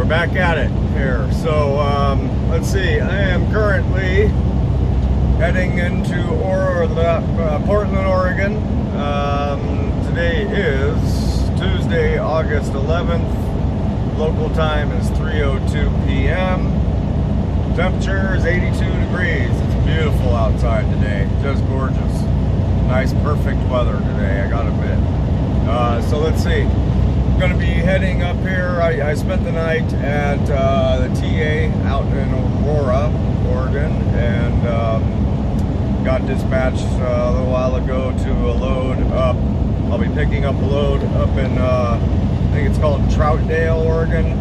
back at it here. So let's see. I am currently heading into Portland, Oregon. Today is Tuesday, August 11th. Local time is 3:02 p.m. Temperature is 82 degrees. It's beautiful outside today. Just gorgeous. Nice, perfect weather today, I gotta admit. So let's see. Going to be heading up here. I spent the night at the TA out in Aurora, Oregon, and got dispatched a little while ago to a load up. I'll be picking up a load up in, I think it's called Troutdale, Oregon.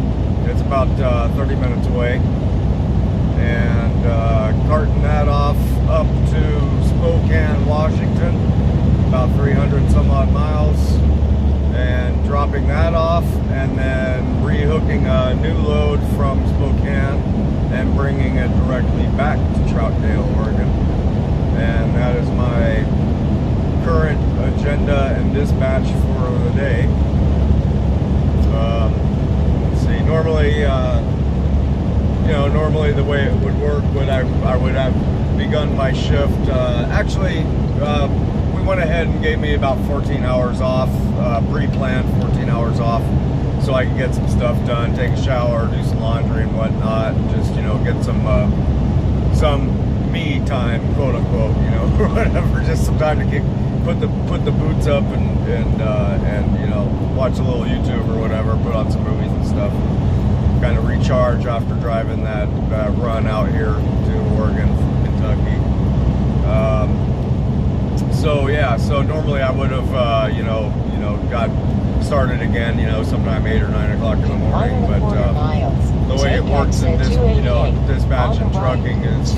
It's about 30 minutes away. And carting that off up to Spokane, Washington, about 300 some odd miles. And dropping that off, and then rehooking a new load from Spokane and bringing it directly back to Troutdale, Oregon. And that is my current agenda and dispatch for the day. Let's see. Normally, normally the way it would work would I would have begun my shift. Actually. We went ahead and gave me about 14 hours off, pre-planned 14 hours off, so I could get some stuff done, take a shower, do some laundry and whatnot, just, get some me time, quote unquote, or whatever, just some time to put the boots up and watch a little YouTube or whatever, put on some movies and stuff, kind of recharge after driving that run out here to Oregon from Kentucky. So normally I would have, got started again, sometime 8 or 9 o'clock in the morning. But the way it works in this, dispatch and trucking is,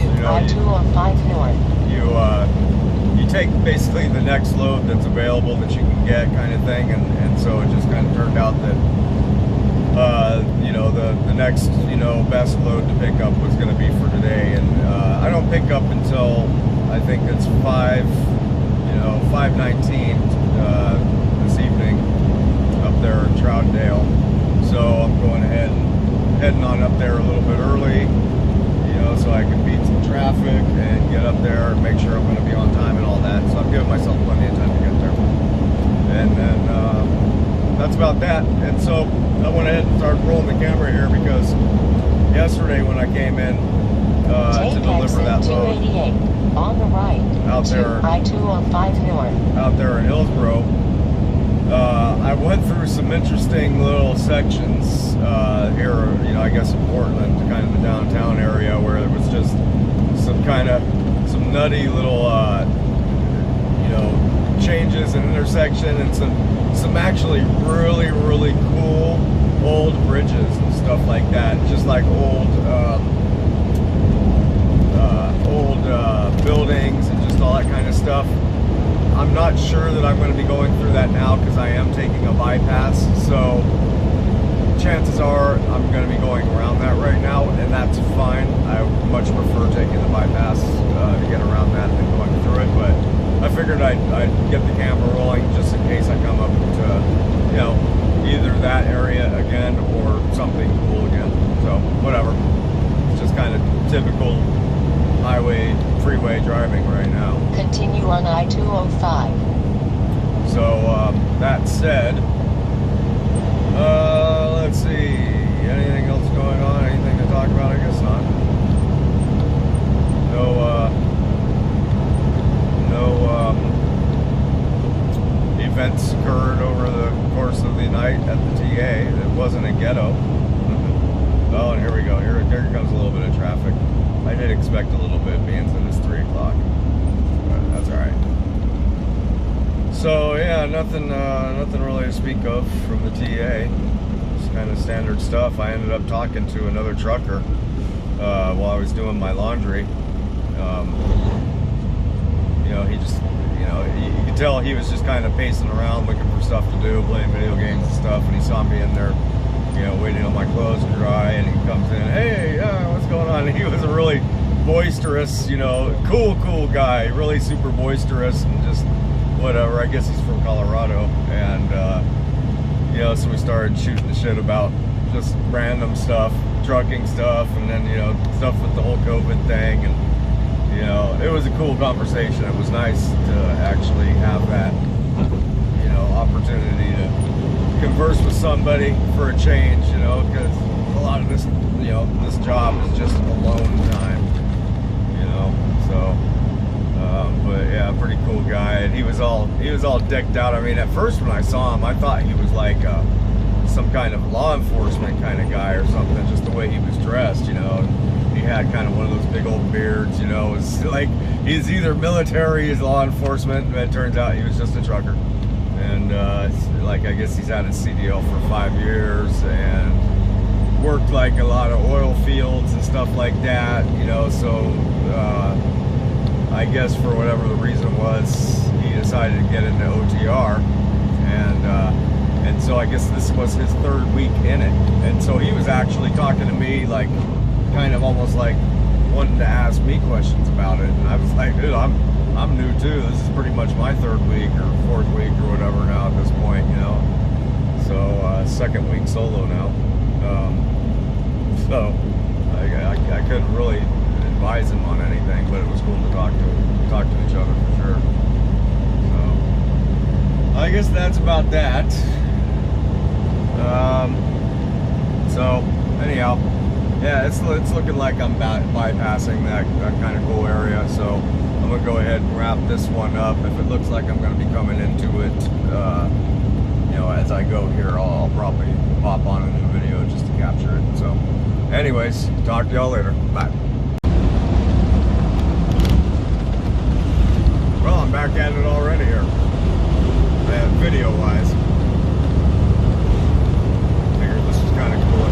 you take basically the next load that's available that you can get, kind of thing, and so it just kind of turned out that, the next, best load to pick up was going to be for today, and I don't pick up until I think it's 5:19 this evening up there in Troutdale. So I'm going ahead and heading on up there a little bit early, so I can beat some traffic and get up there and make sure I'm going to be on time and all that. So I'm giving myself plenty of time to get there. And then that's about that. And so I went ahead and started rolling the camera here because yesterday when I came in to deliver that load on the right out there, I-205 north, out there in Hillsboro, I went through some interesting little sections here, I guess in Portland, kind of the downtown area, where there was just some nutty little changes and intersection, and some actually really, really cool old bridges and stuff like that, just like old buildings and just all that kind of stuff. I'm not sure that I'm going to be going through that now because I am taking a bypass, so chances are I'm going to be going around that right now, and that's fine. I much prefer taking the bypass to get around that than going through it, but I figured I'd get the camera rolling just in case I come up to, either that area again or something cool again. So whatever. It's just kind of typical freeway driving right now. Continue on I-205. So that said, let's see, anything else going on? Anything to talk about? I guess not. No events occurred over the course of the night at the TA. It wasn't a ghetto. Oh, and here we go. Here comes a little bit of traffic. I did expect a little bit, being that it's 3 o'clock, but that's all right. So yeah, nothing really to speak of from the TA. Just kind of standard stuff. I ended up talking to another trucker while I was doing my laundry. He just, you could tell he was just kind of pacing around looking for stuff to do, playing video games and stuff, and he saw me in there, waiting on my clothes to dry, and he comes in, hey, what's going on? And he was a really boisterous, cool guy, really super boisterous, and just whatever. I guess he's from Colorado, and so we started shooting the shit about just random stuff, trucking stuff, and then, you know, stuff with the whole COVID thing. And, you know, it was a cool conversation. It was nice to actually have that, you know, opportunity to converse with somebody for a change, you know, because a lot of this, you know, this job is just alone time, you know, so. But yeah, pretty cool guy, and he was all decked out. I mean, at first when I saw him, I thought he was like some kind of law enforcement kind of guy or something, just the way he was dressed, you know. And he had kind of one of those big old beards, you know. It's like he's either military, he's law enforcement, but it turns out he was just a trucker. And like, I guess he's had his CDL for 5 years and worked like a lot of oil fields and stuff like that, you know. So I guess for whatever the reason was, he decided to get into OTR, and so I guess this was his 3rd week in it. And so he was actually talking to me, like, kind of almost like wanting to ask me questions about it. And I was like, dude, I'm new too. This is pretty much my 3rd week or 4th week or whatever now at this point, you know. So 2nd week solo now. So I couldn't really advise him on anything, but it was cool to talk to each other for sure. So I guess that's about that. So anyhow, yeah, it's looking like I'm bypassing that kind of cool area. So I'm gonna go ahead and wrap this one up. If it looks like I'm gonna be coming into it, you know, as I go here, I'll probably pop on a new video just to capture it. So anyways, talk to y'all later. Bye. Well, I'm back at it already here, video-wise. Figured this was kind of cool.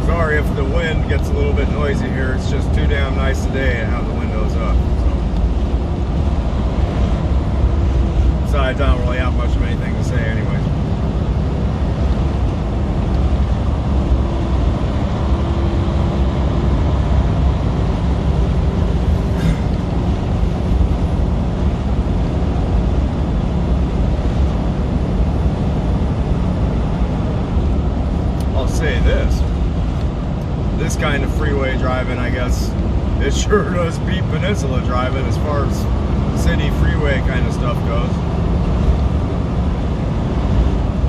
Sorry if the wind gets a little bit noisy here. It's just too damn nice today to have the windows up. So. Besides, I don't really have much of anything to say anyways. Say this kind of freeway driving, I guess, it sure does beat peninsula driving as far as city freeway kind of stuff goes.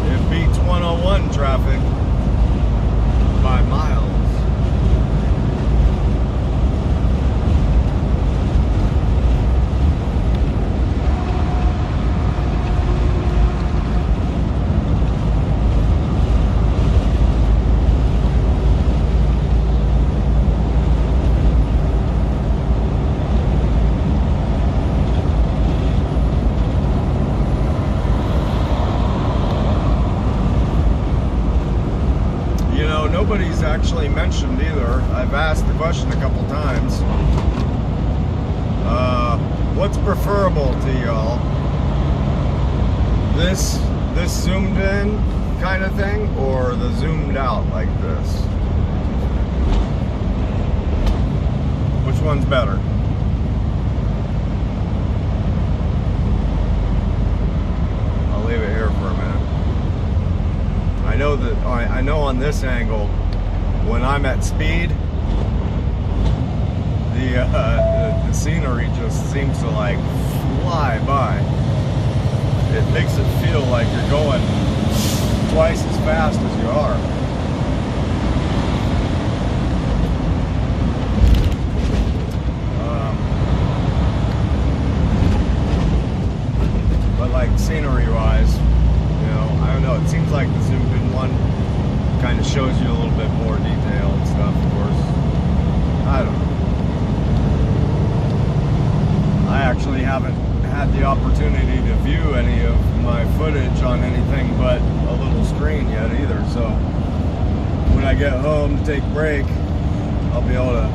It beats 101 traffic by miles. Nobody's actually mentioned either. I've asked the question a couple times. What's preferable to y'all? This zoomed in kind of thing, or the zoomed out like this? Which one's better? I'll leave it here for a minute. I know on this angle, when I'm at speed, the scenery just seems to like fly by. It makes it feel like you're going twice as fast as you are. But like scenery-wise, you know, I don't know, it seems like the zoomed in one kind of shows you a little bit more detail and stuff, of course. I don't know. I actually haven't had the opportunity to view any of my footage on anything but a little screen yet either, so when I get home to take a break, I'll be able to,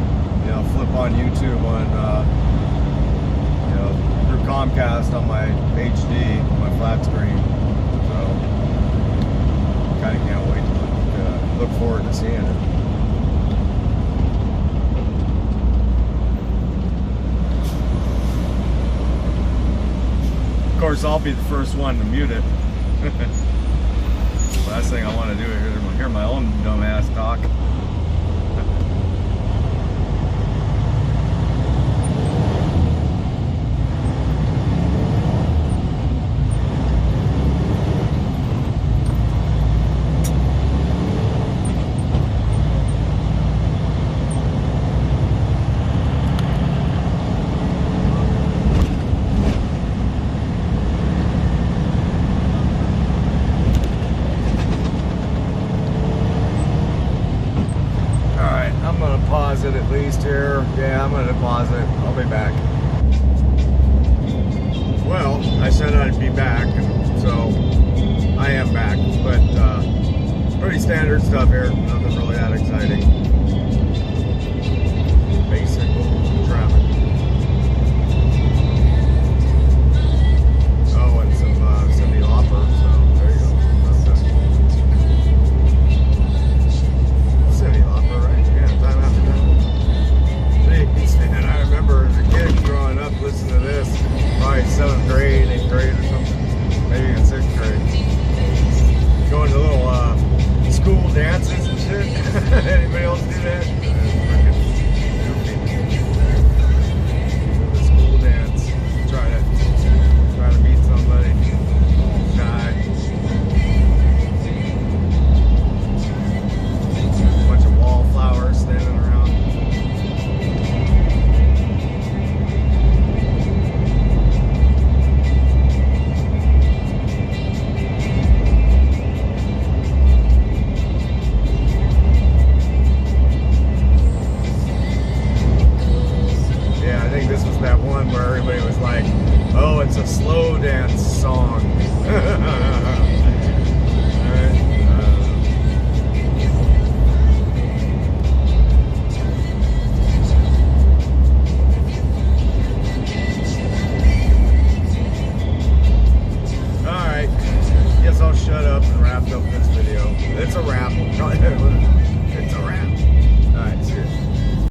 you know, flip on YouTube on, you know, through Comcast on my HD, my flat screen. So, kind of can't wait to look forward to seeing it. Of course, I'll be the first one to mute it. Last thing I want to do is hear my own dumbass talk. Pause it at least here. Yeah, I'm gonna pause it. I'll be back. Well, I said I'd be back, so I am back. But pretty standard stuff here. Nothing really that exciting. Basic traffic. Oh, and some Cyndi Lauper. So there you go. Cyndi Lauper, right? Yeah, time after time. And I remember as a kid growing up listening to this, probably 7th grade, 8th grade or something, maybe in 6th grade. Going to little school dances and shit. Anybody else do that? The school dance, try to meet somebody, die. Bunch of wallflowers standing around. This was that one where everybody was like, oh, it's a slow dance song.